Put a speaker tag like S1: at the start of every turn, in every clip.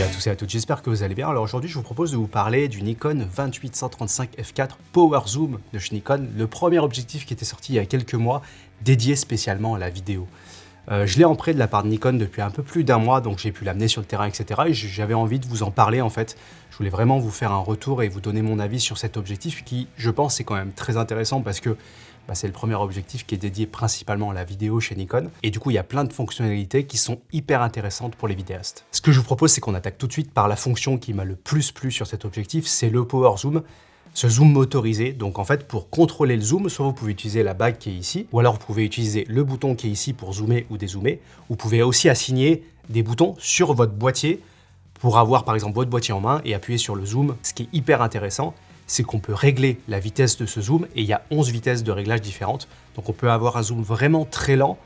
S1: tous et à toutes, j'espère que vous allez bien. Alors aujourd'hui, je vous propose de vous parler du Nikon 28-135 f4 Power Zoom de chez Nikon, le premier objectif qui était sorti il y a quelques mois, dédié spécialement à la vidéo. Je l'ai en prêt de la part de Nikon depuis un peu plus d'un mois, donc j'ai pu l'amener sur le terrain, etc. Et j'avais envie de vous en parler en fait. Je voulais vraiment vous faire un retour et vous donner mon avis sur cet objectif qui, je pense, est quand même très intéressant parce que c'est le premier objectif qui est dédié principalement à la vidéo chez Nikon. Et du coup, il y a plein de fonctionnalités qui sont hyper intéressantes pour les vidéastes. Ce que je vous propose, c'est qu'on attaque tout de suite par la fonction qui m'a le plus plu sur cet objectif, c'est le Power Zoom. Ce zoom motorisé, donc en fait pour contrôler le zoom, soit vous pouvez utiliser la bague qui est ici, ou alors vous pouvez utiliser le bouton qui est ici pour zoomer ou dézoomer. Vous pouvez aussi assigner des boutons sur votre boîtier pour avoir par exemple votre boîtier en main et appuyer sur le zoom. Ce qui est hyper intéressant, c'est qu'on peut régler la vitesse de ce zoom et il y a 11 vitesses de réglage différentes. Donc on peut avoir un zoom vraiment très lent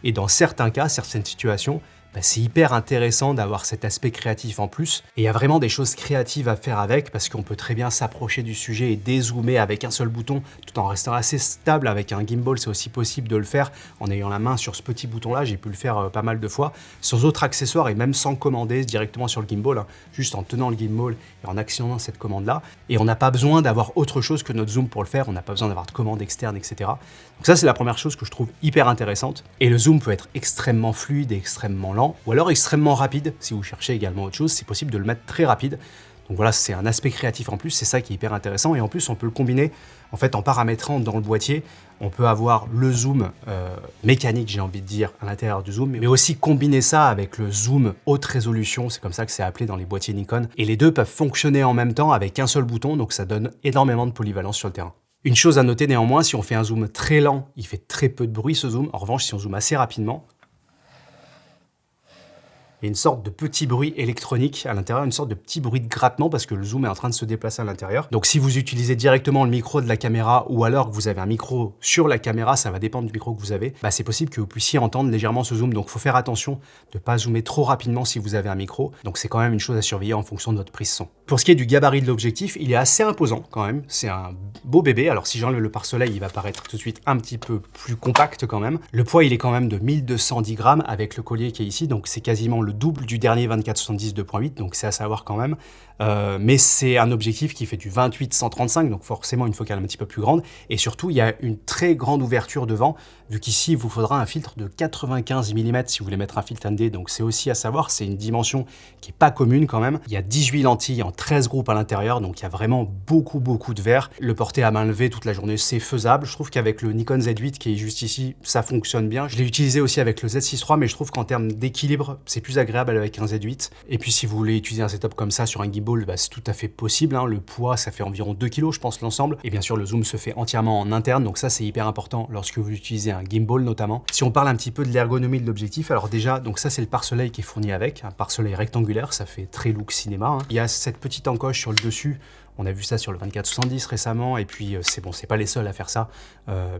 S1: et dans certains cas, certaines situations, c'est hyper intéressant d'avoir cet aspect créatif en plus. Et il y a vraiment des choses créatives à faire avec parce qu'on peut très bien s'approcher du sujet et dézoomer avec un seul bouton tout en restant assez stable avec un gimbal. C'est aussi possible de le faire en ayant la main sur ce petit bouton-là. J'ai pu le faire pas mal de fois sans autres accessoires et même sans commander directement sur le gimbal, juste en tenant le gimbal et en actionnant cette commande-là. Et on n'a pas besoin d'avoir autre chose que notre zoom pour le faire. On n'a pas besoin d'avoir de commande externe, etc. Donc ça, c'est la première chose que je trouve hyper intéressante. Et le zoom peut être extrêmement fluide et extrêmement lent, ou alors extrêmement rapide. Si vous cherchez également autre chose, c'est possible de le mettre très rapide. Donc voilà, c'est un aspect créatif en plus, c'est ça qui est hyper intéressant. Et en plus, on peut le combiner en fait en paramétrant dans le boîtier. On peut avoir le zoom mécanique, j'ai envie de dire, à l'intérieur du zoom, mais aussi combiner ça avec le zoom haute résolution, c'est comme ça que c'est appelé dans les boîtiers Nikon. Et les deux peuvent fonctionner en même temps avec un seul bouton, donc ça donne énormément de polyvalence sur le terrain. Une chose à noter néanmoins, si on fait un zoom très lent, il fait très peu de bruit ce zoom. En revanche, si on zoome assez rapidement, il y a une sorte de petit bruit électronique à l'intérieur, une sorte de petit bruit de grattement parce que le zoom est en train de se déplacer à l'intérieur. Donc si vous utilisez directement le micro de la caméra ou alors que vous avez un micro sur la caméra, ça va dépendre du micro que vous avez, c'est possible que vous puissiez entendre légèrement ce zoom. Donc il faut faire attention de ne pas zoomer trop rapidement si vous avez un micro. Donc c'est quand même une chose à surveiller en fonction de votre prise son. Pour ce qui est du gabarit de l'objectif, il est assez imposant quand même. C'est un beau bébé. Alors si j'enlève le pare-soleil, il va paraître tout de suite un petit peu plus compact quand même. Le poids, il est quand même de 1210 grammes avec le collier qui est ici. Donc c'est quasiment le double du dernier 24-70 2.8, donc c'est à savoir quand même. Mais c'est un objectif qui fait du 28-135, donc forcément une focale un petit peu plus grande. Et surtout, il y a une très grande ouverture devant, vu qu'ici, il vous faudra un filtre de 95 mm si vous voulez mettre un filtre ND. Donc c'est aussi à savoir, c'est une dimension qui n'est pas commune quand même. Il y a 18 lentilles en 13 groupes à l'intérieur, donc il y a vraiment beaucoup de verre. Le porter à main levée toute la journée, c'est faisable. Je trouve qu'avec le Nikon Z8 qui est juste ici, ça fonctionne bien. Je l'ai utilisé aussi avec le Z6 III, mais je trouve qu'en termes d'équilibre, c'est plus agréable avec un Z8. Et puis si vous voulez utiliser un setup comme ça sur un gimbal, c'est tout à fait possible. Le poids, ça fait environ 2 kg, je pense, l'ensemble. Et bien sûr, le zoom se fait entièrement en interne, donc ça, c'est hyper important lorsque vous utilisez un gimbal notamment. Si on parle un petit peu de l'ergonomie de l'objectif, alors déjà, donc ça, c'est le pare-soleil qui est fourni avec, un pare-soleil rectangulaire, ça fait très look cinéma. Il y a cette petite encoche sur le dessus. On a vu ça sur le 24-70 récemment, et puis c'est bon, c'est pas les seuls à faire ça,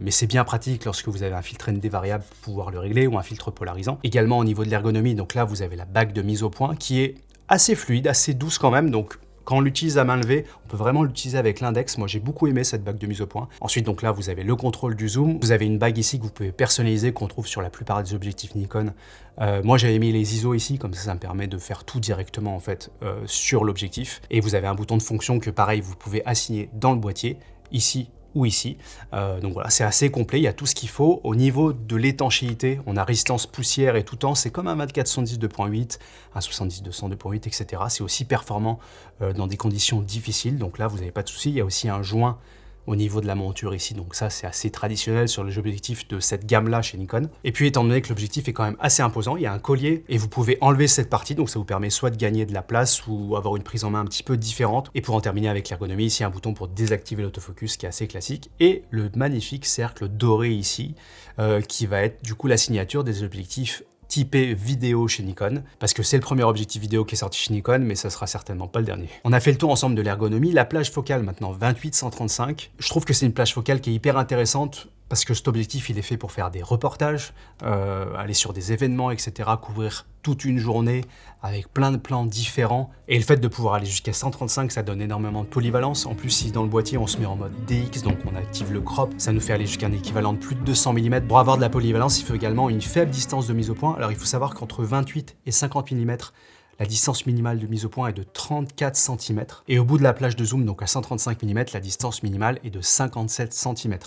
S1: mais c'est bien pratique lorsque vous avez un filtre ND variable pour pouvoir le régler ou un filtre polarisant. Également au niveau de l'ergonomie, donc là, vous avez la bague de mise au point qui est assez fluide, assez douce quand même, donc quand on l'utilise à main levée, on peut vraiment l'utiliser avec l'index. Moi, j'ai beaucoup aimé cette bague de mise au point. Ensuite, donc là, vous avez le contrôle du zoom. Vous avez une bague ici que vous pouvez personnaliser, qu'on trouve sur la plupart des objectifs Nikon. Moi, j'avais mis les ISO ici, comme ça me permet de faire tout directement en fait sur l'objectif. Et vous avez un bouton de fonction que, pareil, vous pouvez assigner dans le boîtier, ici ou ici. Donc voilà, c'est assez complet, il y a tout ce qu'il faut. Au niveau de l'étanchéité, on a résistance poussière et tout temps, c'est comme un 24-70 2.8, un 70-200 2.8, etc. C'est aussi performant dans des conditions difficiles, donc là, vous n'avez pas de souci. Il y a aussi un joint au niveau de la monture ici, donc ça c'est assez traditionnel sur les objectifs de cette gamme-là chez Nikon. Et puis étant donné que l'objectif est quand même assez imposant, il y a un collier et vous pouvez enlever cette partie, donc ça vous permet soit de gagner de la place ou avoir une prise en main un petit peu différente. Et pour en terminer avec l'ergonomie, ici un bouton pour désactiver l'autofocus qui est assez classique et le magnifique cercle doré ici qui va être du coup la signature des objectifs typé vidéo chez Nikon, parce que c'est le premier objectif vidéo qui est sorti chez Nikon, mais ça sera certainement pas le dernier. On a fait le tour ensemble de l'ergonomie, la plage focale maintenant 28-135. Je trouve que c'est une plage focale qui est hyper intéressante parce que cet objectif, il est fait pour faire des reportages, aller sur des événements, etc., couvrir toute une journée avec plein de plans différents. Et le fait de pouvoir aller jusqu'à 135, ça donne énormément de polyvalence. En plus, si dans le boîtier, on se met en mode DX, donc on active le crop, ça nous fait aller jusqu'à un équivalent de plus de 200 mm. Pour avoir de la polyvalence, il faut également une faible distance de mise au point. Alors, il faut savoir qu'entre 28 et 50 mm, la distance minimale de mise au point est de 34 cm. Et au bout de la plage de zoom, donc à 135 mm, la distance minimale est de 57 cm.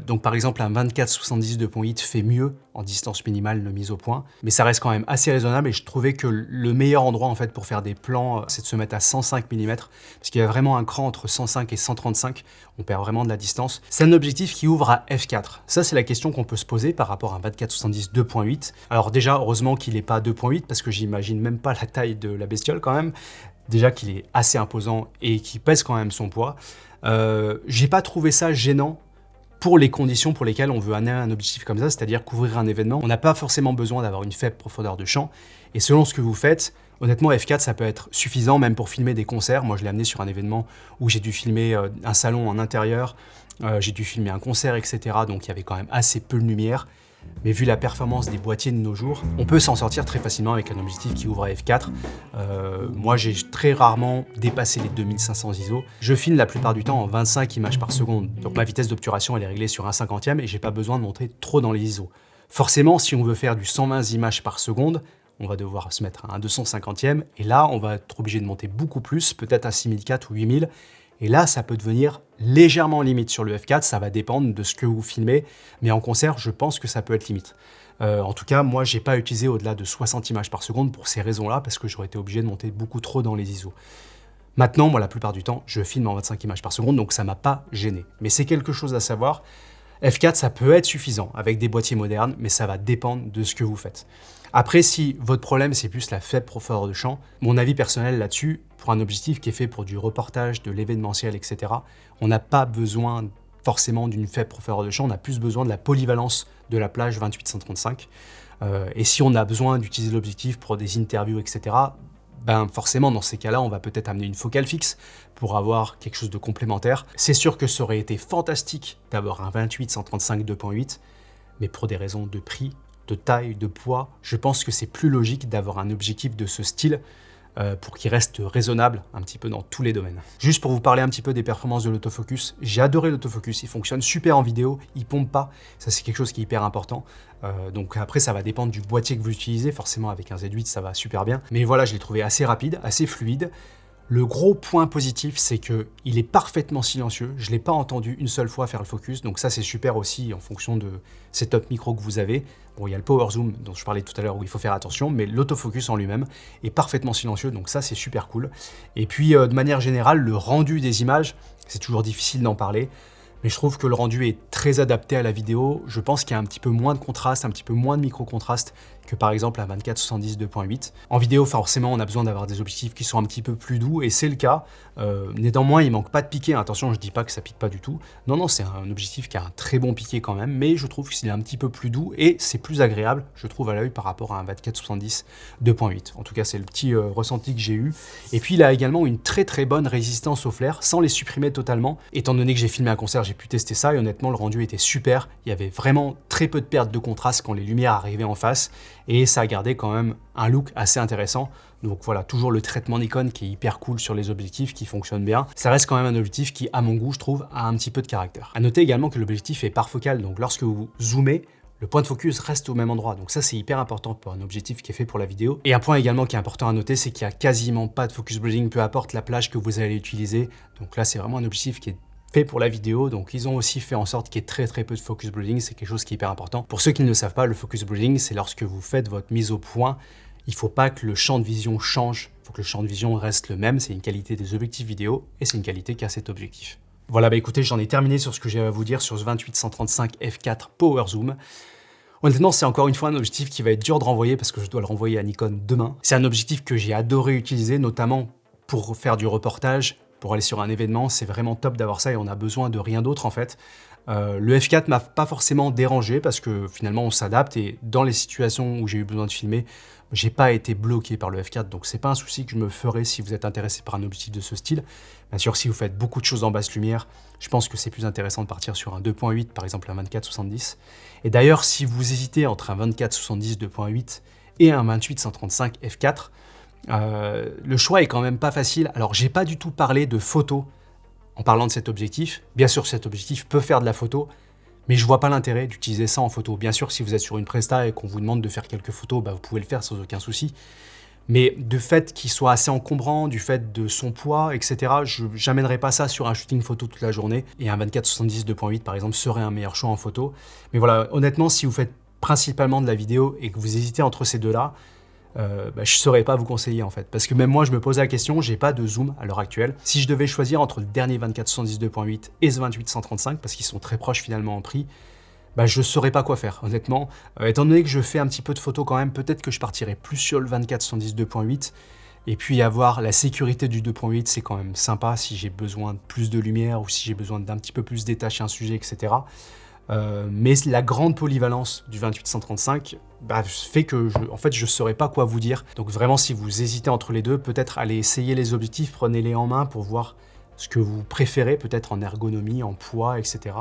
S1: Donc par exemple un 24-70 2.8 fait mieux en distance minimale de mise au point, mais ça reste quand même assez raisonnable et je trouvais que le meilleur endroit en fait pour faire des plans, c'est de se mettre à 105 mm, parce qu'il y a vraiment un cran entre 105 et 135, on perd vraiment de la distance. C'est un objectif qui ouvre à f4. Ça c'est la question qu'on peut se poser par rapport à un 24-70 2.8. Alors déjà, heureusement qu'il n'est pas 2.8, parce que j'imagine même pas la taille de la bestiole quand même. Déjà qu'il est assez imposant et qu'il pèse quand même son poids. J'ai pas trouvé ça gênant pour les conditions pour lesquelles on veut amener un objectif comme ça, c'est-à-dire couvrir un événement. On n'a pas forcément besoin d'avoir une faible profondeur de champ, et selon ce que vous faites, honnêtement f4 ça peut être suffisant même pour filmer des concerts. Moi je l'ai amené sur un événement où j'ai dû filmer un salon en intérieur, j'ai dû filmer un concert, etc. Donc il y avait quand même assez peu de lumière. Mais vu la performance des boîtiers de nos jours, on peut s'en sortir très facilement avec un objectif qui ouvre à f4. Moi, j'ai très rarement dépassé les 2500 ISO. Je filme la plupart du temps en 25 images par seconde. Donc ma vitesse d'obturation, elle est réglée sur 1/50e et j'ai pas besoin de monter trop dans les ISO. Forcément, si on veut faire du 120 images par seconde, on va devoir se mettre à un 250e. Et là, on va être obligé de monter beaucoup plus, peut-être à 6004 ou 8000. Et là, ça peut devenir légèrement limite sur le f4, ça va dépendre de ce que vous filmez, mais en concert, je pense que ça peut être limite. En tout cas, moi, j'ai pas utilisé au-delà de 60 images par seconde pour ces raisons-là, parce que j'aurais été obligé de monter beaucoup trop dans les ISO. Maintenant, moi, la plupart du temps, je filme en 25 images par seconde, donc ça m'a pas gêné. Mais c'est quelque chose à savoir. F4, ça peut être suffisant avec des boîtiers modernes, mais ça va dépendre de ce que vous faites. Après, si votre problème, c'est plus la faible profondeur de champ, mon avis personnel là-dessus, pour un objectif qui est fait pour du reportage, de l'événementiel, etc., on n'a pas besoin forcément d'une faible profondeur de champ, on a plus besoin de la polyvalence de la plage 28-135. Et si on a besoin d'utiliser l'objectif pour des interviews, etc., ben forcément, dans ces cas-là, on va peut-être amener une focale fixe pour avoir quelque chose de complémentaire. C'est sûr que ça aurait été fantastique d'avoir un 28-135 2.8, mais pour des raisons de prix, de taille, de poids, je pense que c'est plus logique d'avoir un objectif de ce style pour qu'il reste raisonnable un petit peu dans tous les domaines. Juste pour vous parler un petit peu des performances de l'autofocus, j'ai adoré l'autofocus, il fonctionne super en vidéo, il pompe pas, ça c'est quelque chose qui est hyper important. Donc après ça va dépendre du boîtier que vous utilisez, forcément avec un Z8 ça va super bien. Mais voilà, je l'ai trouvé assez rapide, assez fluide. Le gros point positif, c'est qu'il est parfaitement silencieux. Je ne l'ai pas entendu une seule fois faire le focus, donc ça c'est super aussi en fonction de setup micro que vous avez. Bon, il y a le power zoom dont je parlais tout à l'heure où il faut faire attention, mais l'autofocus en lui-même est parfaitement silencieux, donc ça c'est super cool. Et puis de manière générale, le rendu des images, c'est toujours difficile d'en parler, mais je trouve que le rendu est très adapté à la vidéo. Je pense qu'il y a un petit peu moins de contraste, un petit peu moins de micro-contraste que par exemple à 24-70 2.8. En vidéo, forcément, on a besoin d'avoir des objectifs qui sont un petit peu plus doux, et c'est le cas. Néanmoins, il manque pas de piqué. Attention, je dis pas que ça pique pas du tout. Non, non, c'est un objectif qui a un très bon piqué quand même, mais je trouve qu'il est un petit peu plus doux, et c'est plus agréable, je trouve, à l'œil par rapport à un 24-70 2.8. En tout cas, c'est le petit ressenti que j'ai eu. Et puis, il a également une très très bonne résistance au flair, sans les supprimer totalement. Étant donné que j'ai filmé un concert, j'ai pu tester ça, et honnêtement, le rendu était super. Il y avait vraiment très peu de perte de contraste quand les lumières arrivaient en face, et ça a gardé quand même un look assez intéressant. Donc voilà, toujours le traitement Nikon qui est hyper cool sur les objectifs, qui fonctionne bien. Ça reste quand même un objectif qui, à mon goût, je trouve, a un petit peu de caractère. À noter également que l'objectif est parfocal, donc lorsque vous zoomez, le point de focus reste au même endroit. Donc ça, c'est hyper important pour un objectif qui est fait pour la vidéo. Et un point également qui est important à noter, c'est qu'il n'y a quasiment pas de focus blurring, peu importe la plage que vous allez utiliser. Donc là, c'est vraiment un objectif qui est fait pour la vidéo, donc ils ont aussi fait en sorte qu'il y ait très très peu de focus blurring, c'est quelque chose qui est hyper important. Pour ceux qui ne le savent pas, le focus blurring, c'est lorsque vous faites votre mise au point, il ne faut pas que le champ de vision change, il faut que le champ de vision reste le même, c'est une qualité des objectifs vidéo et c'est une qualité qu'a cet objectif. Voilà, bah écoutez, j'en ai terminé sur ce que j'ai à vous dire sur ce 28-135 f4 Power Zoom. Honnêtement, c'est encore une fois un objectif qui va être dur de renvoyer parce que je dois le renvoyer à Nikon demain. C'est un objectif que j'ai adoré utiliser, notamment pour faire du reportage, pour aller sur un événement, c'est vraiment top d'avoir ça et on a besoin de rien d'autre en fait. Le F4 m'a pas forcément dérangé parce que finalement on s'adapte et dans les situations où j'ai eu besoin de filmer, j'ai pas été bloqué par le F4, donc c'est pas un souci que je me ferai si vous êtes intéressé par un objectif de ce style. Bien sûr, si vous faites beaucoup de choses en basse lumière, je pense que c'est plus intéressant de partir sur un 2.8, par exemple un 24-70. Et d'ailleurs, si vous hésitez entre un 24-70 2.8 et un 28-135 F4, le choix est quand même pas facile. Alors, j'ai pas du tout parlé de photo en parlant de cet objectif. Bien sûr, cet objectif peut faire de la photo, mais je vois pas l'intérêt d'utiliser ça en photo. Bien sûr, si vous êtes sur une presta et qu'on vous demande de faire quelques photos, bah, vous pouvez le faire sans aucun souci. Mais de fait qu'il soit assez encombrant, du fait de son poids, etc., je n'amènerai pas ça sur un shooting photo toute la journée. Et un 24-70 2.8 par exemple serait un meilleur choix en photo. Mais voilà, honnêtement, si vous faites principalement de la vidéo et que vous hésitez entre ces deux-là, je ne saurais pas vous conseiller en fait. Parce que même moi, je me pose la question, j'ai pas de zoom à l'heure actuelle. Si je devais choisir entre le dernier 24-70 2.8 et ce 28-135, parce qu'ils sont très proches finalement en prix, je ne saurais pas quoi faire, honnêtement. Étant donné que je fais un petit peu de photos quand même, peut-être que je partirais plus sur le 24-110 2.8. Et puis avoir la sécurité du 2.8, c'est quand même sympa si j'ai besoin de plus de lumière ou si j'ai besoin d'un petit peu plus détacher un sujet, etc. Mais la grande polyvalence du 28-135 fait que je ne saurais pas quoi vous dire. Donc vraiment, si vous hésitez entre les deux, peut-être allez essayer les objectifs, prenez-les en main pour voir ce que vous préférez, peut-être en ergonomie, en poids, etc.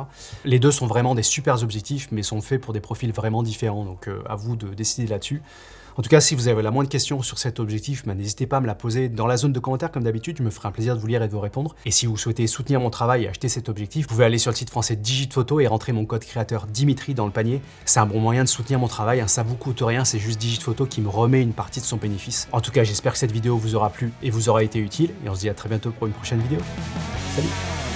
S1: Les deux sont vraiment des super objectifs, mais sont faits pour des profils vraiment différents, donc à vous de décider là-dessus. En tout cas, si vous avez la moindre question sur cet objectif, n'hésitez pas à me la poser dans la zone de commentaires comme d'habitude, je me ferai un plaisir de vous lire et de vous répondre. Et si vous souhaitez soutenir mon travail et acheter cet objectif, vous pouvez aller sur le site français Digitphoto et rentrer mon code créateur Dimitri dans le panier. C'est un bon moyen de soutenir mon travail, ça vous coûte rien, c'est juste Digitphoto qui me remet une partie de son bénéfice. En tout cas, j'espère que cette vidéo vous aura plu et vous aura été utile, et on se dit à très bientôt pour une prochaine vidéo. Salut!